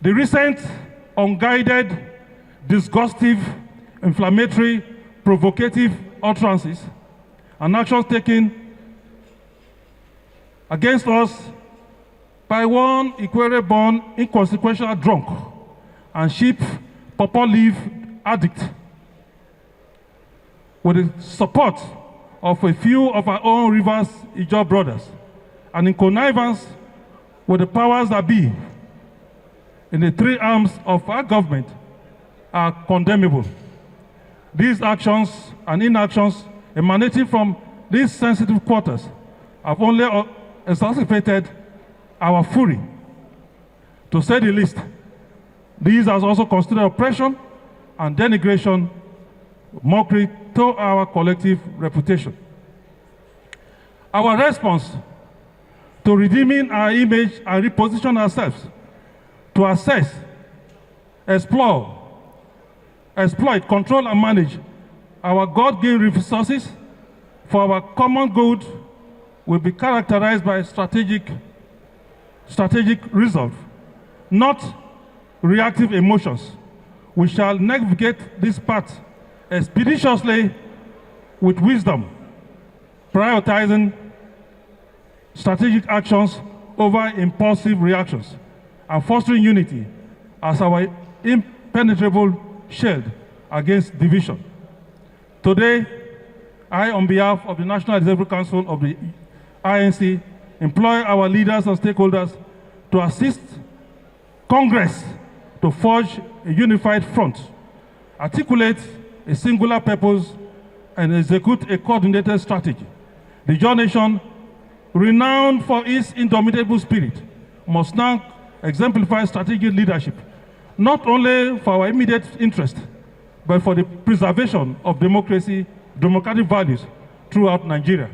The recent unguided, disgustive, inflammatory, provocative utterances and actions taken against us by one Ikwere-born inconsequential drunk and sheep pawpaw leaf addict with the support of a few of our own Rivers Ijaw brothers and in connivance with the powers that be in the three arms of our government are condemnable. These actions and inactions emanating from these sensitive quarters have only exacerbated our fury. To say the least, these are also considered oppression and denigration, mockery to our collective reputation. Our response to redeeming our image and reposition ourselves to assess, explore, exploit, control, and manage our God-given resources for our common good will be characterized by strategic resolve, not reactive emotions. We shall navigate this path expeditiously with wisdom, prioritizing strategic actions over impulsive reactions, and fostering unity as our impenetrable shield against division. Today, I, on behalf of the National Executive Council of the INC, employ our leaders and stakeholders to assist Congress to forge a unified front, articulate a singular purpose, and execute a coordinated strategy. The Ijaw Nation, renowned for its indomitable spirit, must now exemplify strategic leadership, not only for our immediate interest, but for the preservation of democracy, democratic values throughout Nigeria.